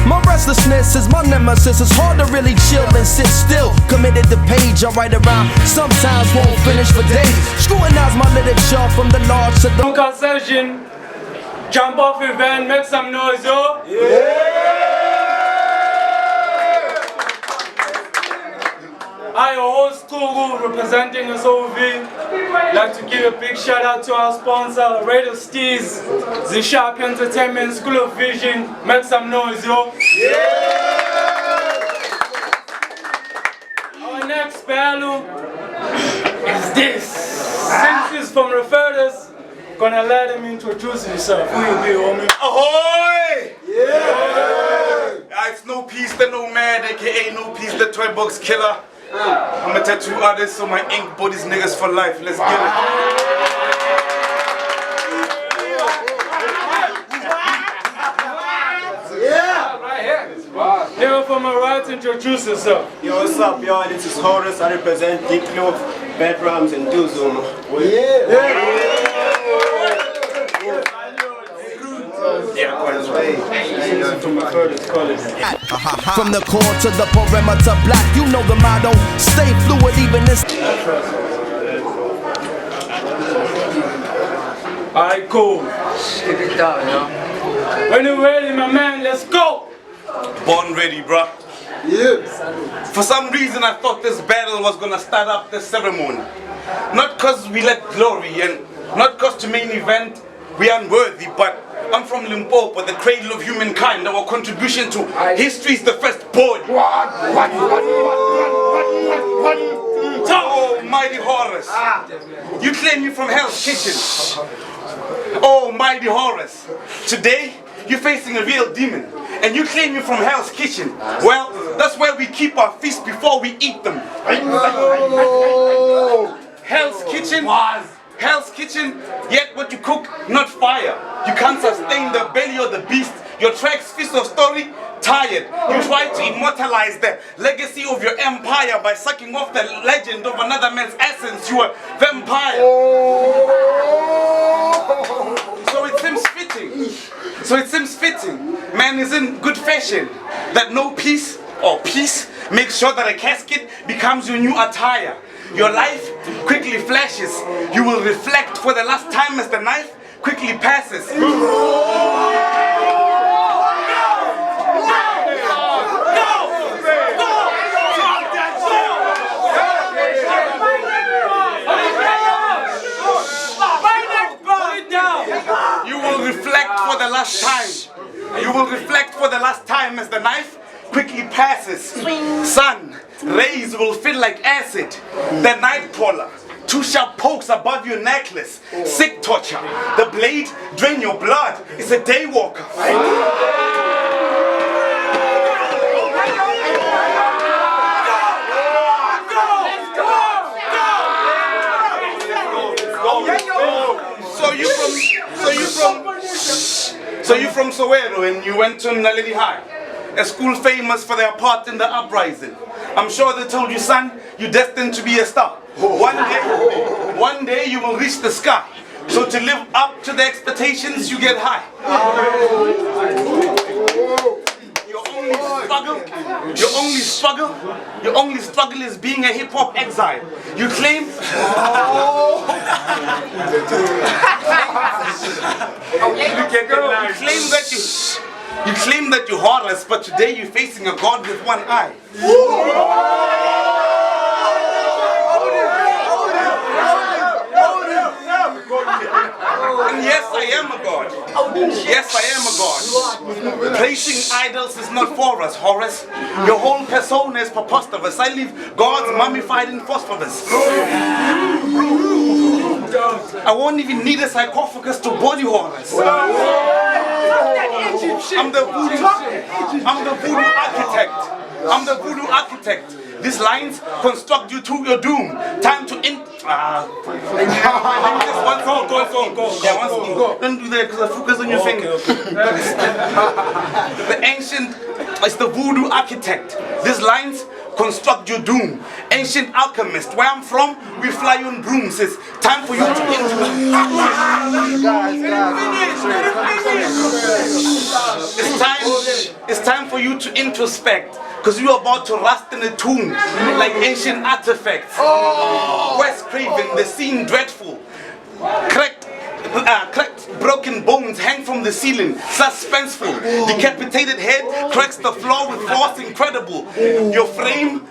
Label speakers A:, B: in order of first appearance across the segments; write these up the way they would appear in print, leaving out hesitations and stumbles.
A: My restlessness is my nemesis. It's hard to really chill and sit still. Committed to page, I write around. Sometimes won't finish for days. Scrutinize my literature from the large to the
B: Session. Jump off event, make some noise, yo. I, your whole school representing SOV, like to give a big shout out to our sponsor, Radio Steez, the Sharp Entertainment School of Vision. Make some noise, yo. Our next battle is this. Since he's from Refertus, gonna let him introduce himself. Who you be, homie?
C: Ahoy! Yeah! It's No Peace the Nomad, aka No Peace the Toy Box Killer. I'm a tattoo artist, so my ink bodies niggas for life. Let's get it.
B: Yeah! Right here. Here from my right, introduce yourself.
D: Yo, what's up, y'all? This is Horus. I represent Deep Club, Bedrooms, and Duzum.
A: from the core to the perimeter black, you know the motto. Stay fluid even this.
B: Alright, cool.
E: Keep it down, yo.
B: When you're ready, my man, let's go.
C: Born ready, bruh. Yeah. For some reason, I thought this battle was gonna start up the ceremony. Not cause we let glory and not cause to main event we unworthy, but I'm from Limpopo, the cradle of humankind. Our contribution to history is the first board. Oh, mighty Horus. You claim you from Hell's Kitchen. Oh, mighty Horus. Today, you're facing a real demon. And you claim you're from Hell's Kitchen. Well, that's where we keep our feasts before we eat them. Hell's Kitchen? Hell's Kitchen, yet what you cook, not fire. You can't sustain the belly of the beast. Your tracks feast of story, tired. You try to immortalize the legacy of your empire by sucking off the legend of another man's essence. You are vampire. So it seems fitting. Man is in good fashion that no peace or peace makes sure that a casket becomes your new attire. Your life quickly flashes. You will reflect for the last time as the knife quickly passes. You will reflect for the last time. You will reflect for the last time as the knife quickly passes. Sun, rays will feel like acid. The night crawler, 2 sharp pokes above your necklace. Sick torture, the blade drain your blood. It's a day walker. So you from Soweto and you went to Naledi High, a school famous for their part in the uprising. I'm sure they told you, son, you're destined to be a star. One day you will reach the sky. So to live up to the expectations, you get high. Your only struggle is being a hip-hop exile. You claim you claim that you're Horus, but today you're facing a god with one eye. And yes, I am a god. Yes, I am a god. Placing idols is not for us, Horus. Your whole persona is preposterous. I leave gods mummified in phosphorus. I won't even need a sarcophagus to body Horus. I'm the voodoo architect. I'm the voodoo architect. These lines construct you to your doom. Time to end. Go. Yeah, don't do that because I focus on your finger. The ancient is the voodoo architect. These lines construct your doom. Ancient alchemist, where I'm from, we fly on brooms. It's time for you to It's time for you to introspect, because you're about to rust in a tomb like ancient artifacts. West Craven, the scene dreadful. Cracked, broken bones hang from the ceiling, suspenseful. Decapitated head cracks the floor with force incredible. Your frame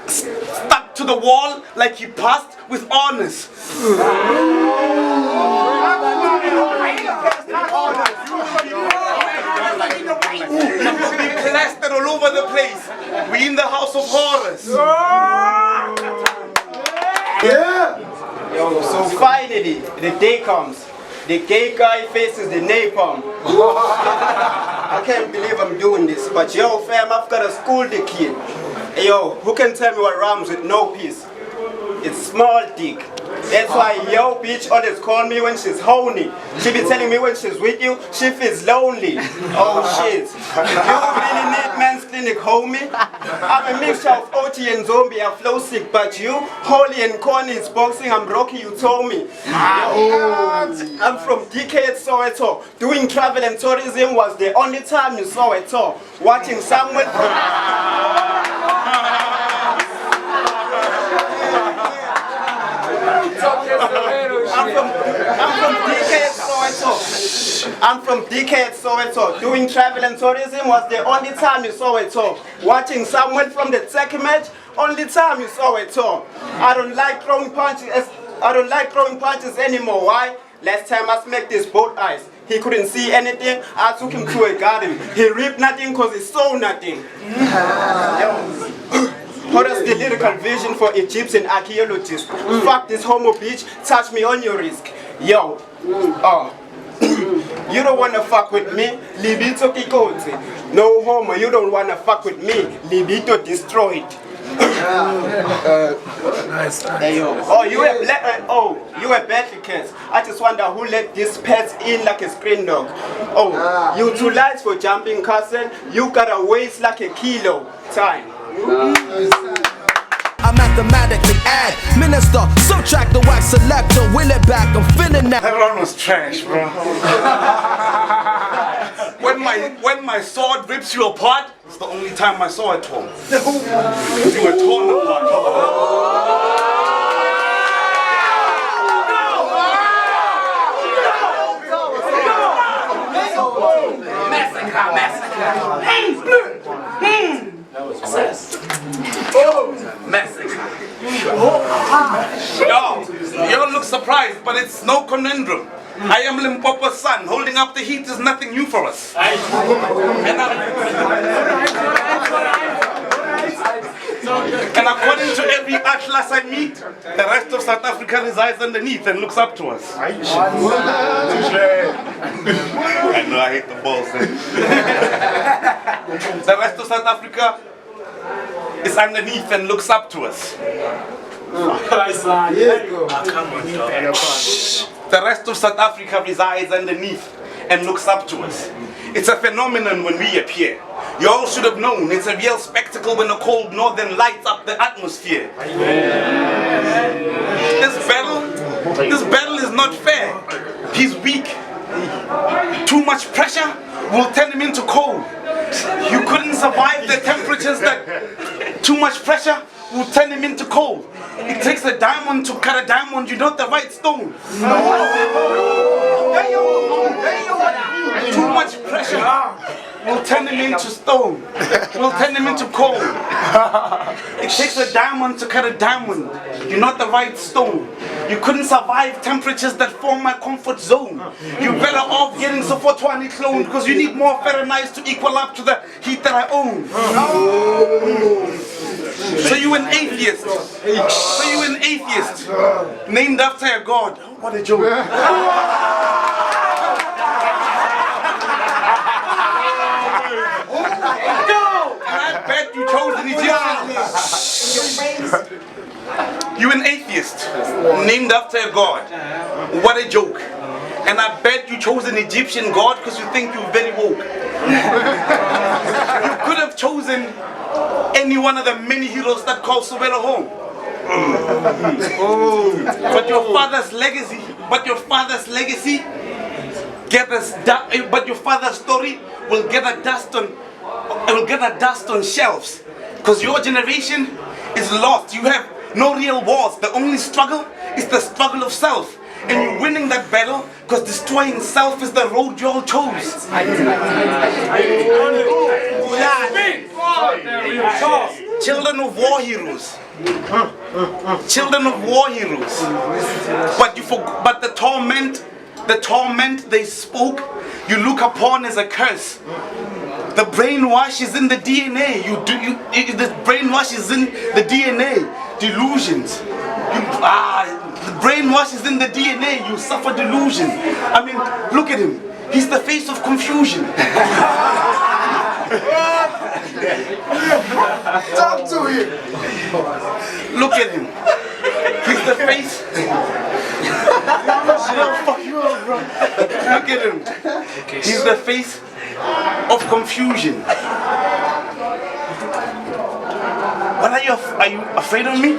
C: stuck to the wall like you passed with honors. You will be plastered all over the place. We in the house of Horus.
D: Yo, so finally, the day comes. The gay guy faces the napalm. I can't believe I'm doing this, but yo fam, I've got to school the kid. Hey, yo, who can tell me what rhymes with no peace? It's small dick. That's why yo bitch always call me when she's horny. She be telling me when she's with you, she feels lonely. Oh shit. You really need men's clinic, homie? I'm a mixture of OT and zombie, I flow sick, but you, holy and corny, it's boxing, I'm Rocky, you told me. I'm from DK Soweto. Doing travel and tourism was the only time you saw it all. Watching Samuel I'm from DK Soweto. Doing travel and tourism was the only time you saw it all. Watching Samuel from the second match, only time you saw it all. I don't like throwing punches anymore. Why? Last time I smacked his both eyes. He couldn't see anything. I took him to a garden. He ripped nothing because he saw nothing. Horus, the lyrical vision for Egyptian archaeologists. Fuck this homo bitch, touch me on your risk. Yo, you don't wanna fuck with me, libido kikote. No homo, you don't wanna fuck with me, libido destroyed. Hey, yo. Oh, you a battle cats. I just wonder who let these pets in like a screen dog. Oh, you too light for jumping castle. You gotta waste like a kilo. Time.
A: I mathematically add, minister, subtract the wax selector, will it back, I'm feeling that.
C: That run was trash, bro. when my sword rips you apart, it's the only time I saw it torn. You were torn apart. Y'all look surprised, but it's no conundrum. I am Limpopo's son. Holding up the heat is nothing new for us. And according to every atlas I meet, the rest of South Africa resides underneath and looks up to us. I know I hate the balls. The rest of South Africa is underneath and looks up to us. The rest of South Africa resides underneath and looks up to us. It's a phenomenon when we appear. You all should have known it's a real spectacle when the cold northern lights up the atmosphere. This battle is not fair. He's weak. Too much pressure will turn him into cold. You couldn't survive the temperatures that too much pressure will turn him into cold. It takes a diamond to cut a diamond, you not the right stone. Too much pressure will turn him into stone, will turn him into cold. It takes a diamond to cut a diamond, you're not the right stone. You couldn't survive temperatures that form my comfort zone. You're better off getting Sopotwani cloned because you need more Fahrenheit to equal up to the heat that I own. So you an atheist. So you an atheist. Named after a god. What a joke. And I bet you chose an Egyptian. You an atheist. Named after a god. What a joke. And I bet you chose an Egyptian god because you think you're very woke. You could have chosen any one of the many heroes that call Sobelo home. But your father's legacy, but your father's story will get a dust on shelves. Because your generation is lost. You have no real wars. The only struggle is the struggle of self. And you're winning that battle because destroying self is the road you all chose. Children of war heroes. Children of war heroes. But the torment they spoke, you look upon as a curse. The brainwash is in the DNA. The brainwash is in the DNA. Delusions. The brainwash is in the DNA. You suffer delusion. I mean, look at him. He's the face of confusion.
F: Talk to him.
C: Look at him. He's the face. Fuck you up, bro. Look at him. He's the face of confusion. What are you afraid of me?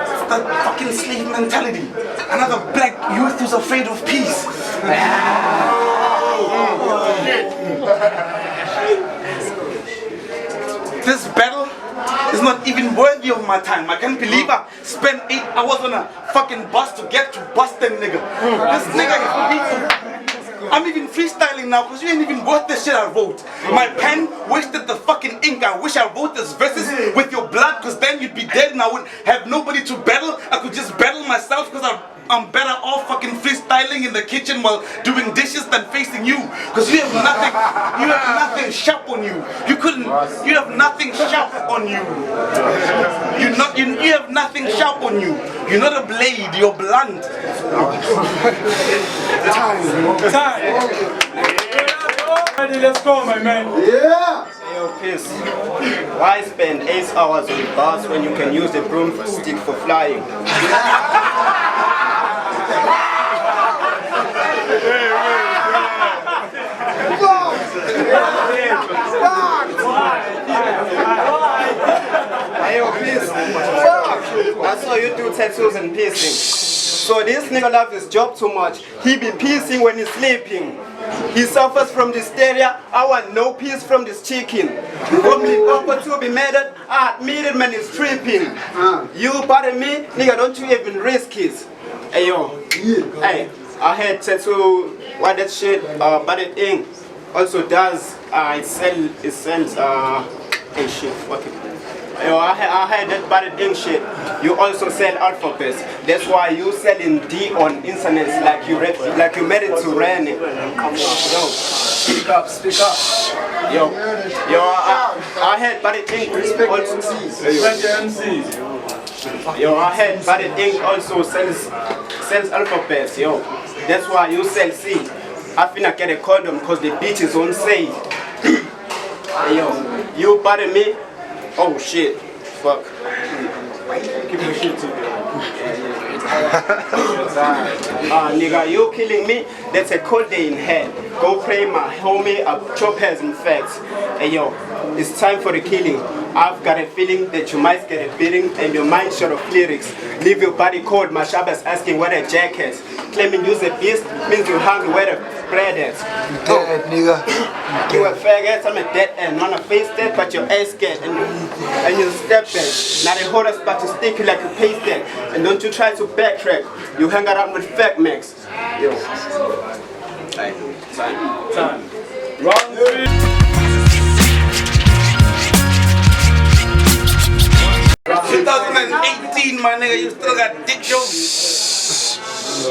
C: It's the fucking slave mentality. Another black youth who's afraid of peace. This battle is not even worthy of my time. I can't believe I spent 8 hours on a fucking bus to get to bust them nigga. This nigga is beating. I'm even freestyling now because you ain't even worth the shit I wrote. My pen wasted the fucking ink. I wish I wrote this verses with your blood because then you'd be dead and I would have nobody to battle. I could just battle myself because I'm better off fucking freestyling in the kitchen while doing dishes than facing you. Because you have nothing sharp on you. You have nothing sharp on you. You have nothing sharp on you. You're not a blade, you're blunt. Time.
B: Ready, let's go, my man.
F: Yeah.
D: Yo, Piss. Why spend 8 hours on the bus when you can use the broomstick for flying? Hey, yo, Piss. I saw you do tattoos and piercing. So this nigga loves his job too much. He be piercing when he's sleeping. He suffers from hysteria. I want no peace from this chicken. For me, Papa to be mad at, I admit it, man, he's tripping. You pardon me, nigga, don't you even risk it. Hey, yo. Hey, I had tattoo, what that shit, but it ink also does, it sells, hey shit, fuck it. Yo, I had that bad ink shit. You also sell alphabets. That's why you selling D on internet like you made it to run it. Yo, speak up. Yo, I had bad ink also. Yo, I had bad ink also sells alphabets. Yo, that's why you sell C. I finna get a condom cause the bitch is on sale. Yo, you pardon me? Oh shit, fuck. Give me shit too. Nigga, you killing me? That's a cold day in hell. Go pray my homie, chop has in facts. Hey yo, it's time for the killing. I've got a feeling that you might get a beating and your mind short of lyrics. Leave your body cold, my shaba's asking where the jacket. Claiming you's a beast means you hungry where the bread is.
F: Dead, nigga.
D: You a faggot, I'm a dead end. Not a face dead, but your ass dead. And you step dead. Not a Horus, but you stick like a paste dead. And don't you try to backtrack. You hang around with fat max. Yo. Time.
C: 2018, my nigga, you still got dick jokes.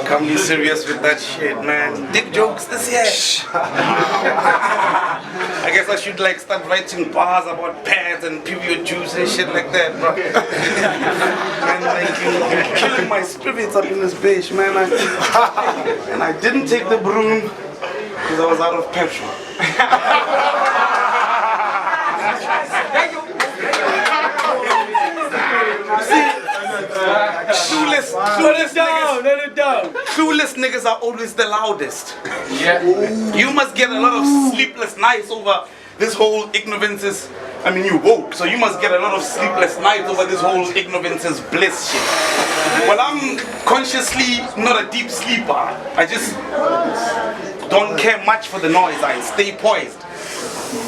C: Come be serious with that shit, man. Dick jokes this year. I guess I should like start writing bars about pads and period juice and shit like that, bro. Man, like you're killing my spirits up in this bitch, man. And I didn't take the broom because I was out of petrol. Clueless niggas are always the loudest. Yeah. You must get a lot of sleepless nights over this whole ignorances I mean, you woke, so you must get a lot of sleepless nights over this whole ignorance is bliss shit. Well, I'm consciously not a deep sleeper. I just don't care much for the noise. I stay poised.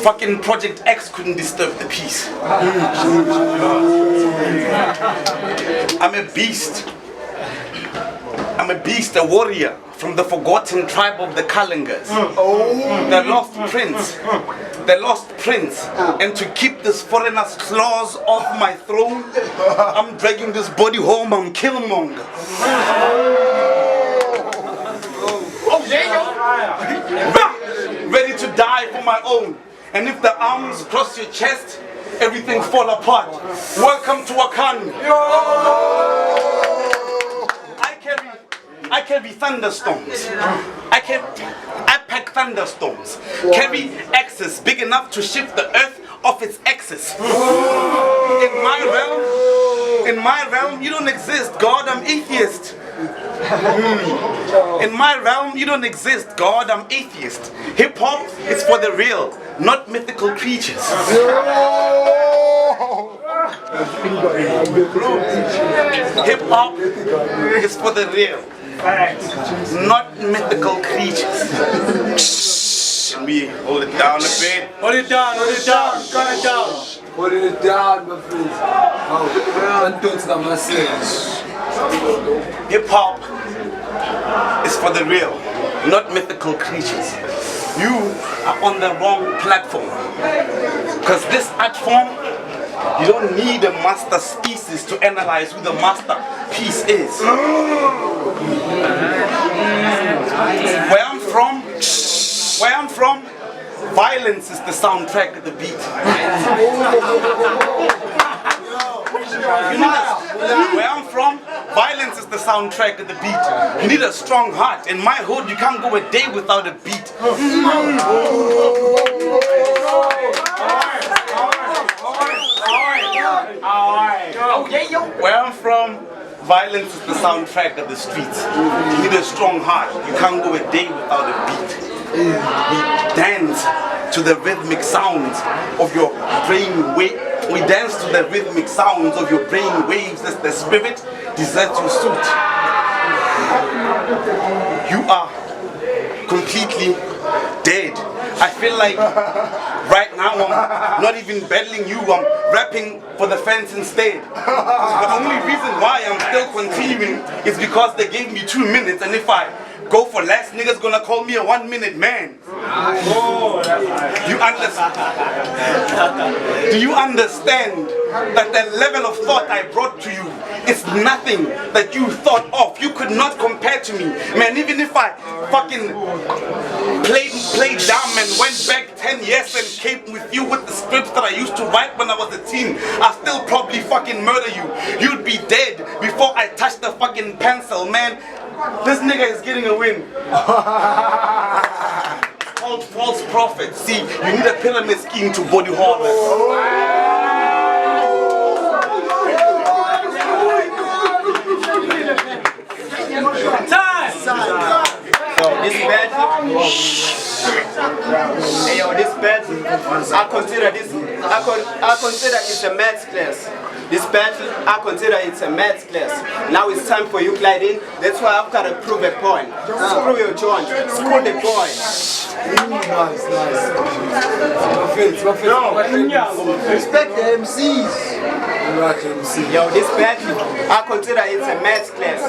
C: Fucking Project X couldn't disturb the peace. I'm a beast. I'm a beast, a warrior from the forgotten tribe of the Kalingas. The lost prince. The lost prince. And to keep this foreigner's claws off my throne, I'm dragging this body home on Killmonger. Ready to die for my own. And if the arms cross your chest, everything fall apart. Welcome to Wakanda. I carry thunderstorms. I pack thunderstorms. Carry axes big enough to shift the earth off its axis. In my realm, you don't exist, God. I'm atheist. In my realm, you don't exist, God. I'm atheist. Hip hop is for the real, not mythical creatures. Hip hop is for the real, not mythical creatures. Can we hold it down a bit?
B: Hold it down, hold it down, cut it down.
F: Holding it down, my friends. Don't do it, I'm
C: Hip hop is for the real, not mythical creatures. You are on the wrong platform. Because this art form, you don't need a master species to analyze who the masterpiece is. Where I'm from, violence is the soundtrack of the beat. Where I'm from, violence is the soundtrack of the beat. You need a strong heart. In my hood, you can't go a day without a beat. Where I'm from, violence is the soundtrack of the streets. You need a strong heart. You can't go a day without a beat. We dance to the rhythmic sounds of your brain wave. We dance to the rhythmic sounds of your brain waves as the spirit deserts your suit. You are completely dead. I feel like right now I'm not even battling you, I'm rapping for the fans instead. The only reason why I'm still continuing is because they gave me 2 minutes, and if I go for less, niggas gonna call me a 1-minute man. You understand? Do you understand that the level of thought I brought to you is nothing that you thought of? You could not compare to me. Man, even if I fucking played dumb and went back 10 years and came with you with the scripts that I used to write when I was a teen, I'd still probably fucking murder you. You'd be dead before I touched the fucking pencil, man. This nigga is getting a win. Called false prophets. See, you need a pyramid scheme to body harvest.
D: So this battle, hey yo, this battle, I consider it's a maths class. This battle, I consider it's a maths class. Now it's time for you, gliding. That's why I've got to prove a point. Screw your joint. Screw the point.
F: Nice. Respect the MCs.
D: Yo, this battle, I consider it's a maths class.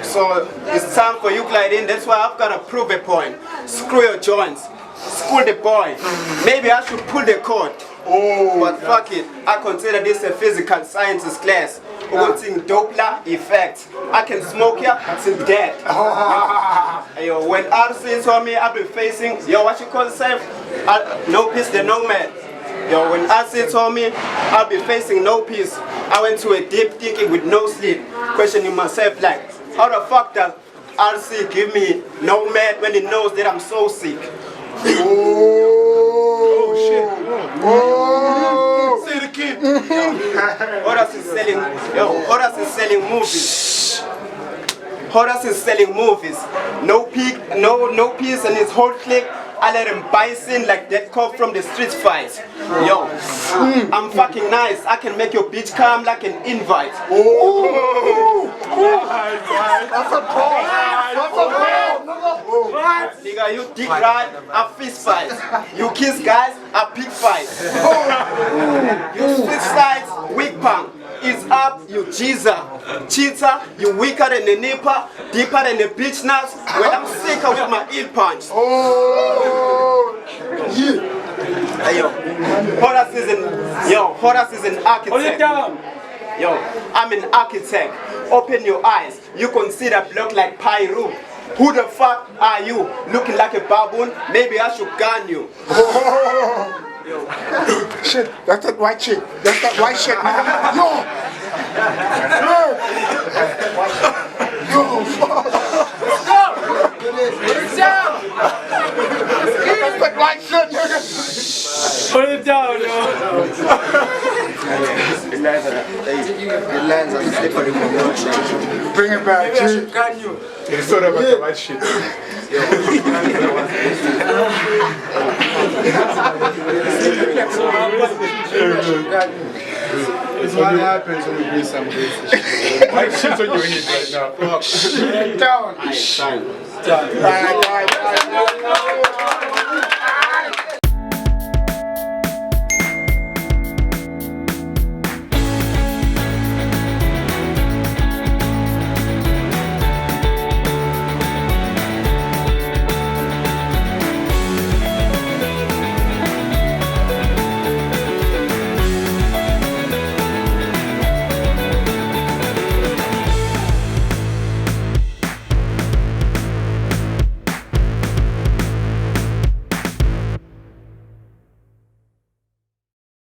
D: So it's time for you, gliding. That's why I've got to prove a point. Screw your joints. Screw the point. Maybe I should pull the cord. But fuck it, I consider this a physical sciences class. We're going to Doppler effect. I can smoke here till dead. Yo, when RC told me I've been facing, yo, what you call yourself? No peace, the nomad. Yo, when RC told me I'll be facing no peace, I went to a deep thinking with no sleep, questioning myself like, how the fuck does RC give me nomad when he knows that I'm so sick?
F: Oh shit.
C: Say the kid.
D: Horus is selling, Horus is selling movies. Horus is selling movies. No peace and his whole clique I let him bison like that cop from the street fight. Yo, I'm fucking nice. I can make your bitch come like an invite.
G: That's a ball. That's a ball.
D: Nigga, you dick ride, I fist fight. You kiss guys, I pick fight. You switch sides, weak punk. Is up, you cheeser. Cheater, you weaker than the nipper, deeper than the bitch nuts. When I'm sicker with my ill punch. Hey, yo, Horus is an architect.
B: Hold it down.
D: Yo, I'm an architect. Open your eyes. You consider block like Pyro. Who the fuck are you? Looking like a baboon? Maybe I should gun you.
G: Shit, that's that white shit. That's that white shit, man. Yo! That's that white shit, nigga.
B: Put it down, yo.
G: Bring it back, G. It's sort of like the white shit.
F: It's what happens when you do some bullshit.
G: White shit's on your head right now. Down.
D: Time.
G: Right.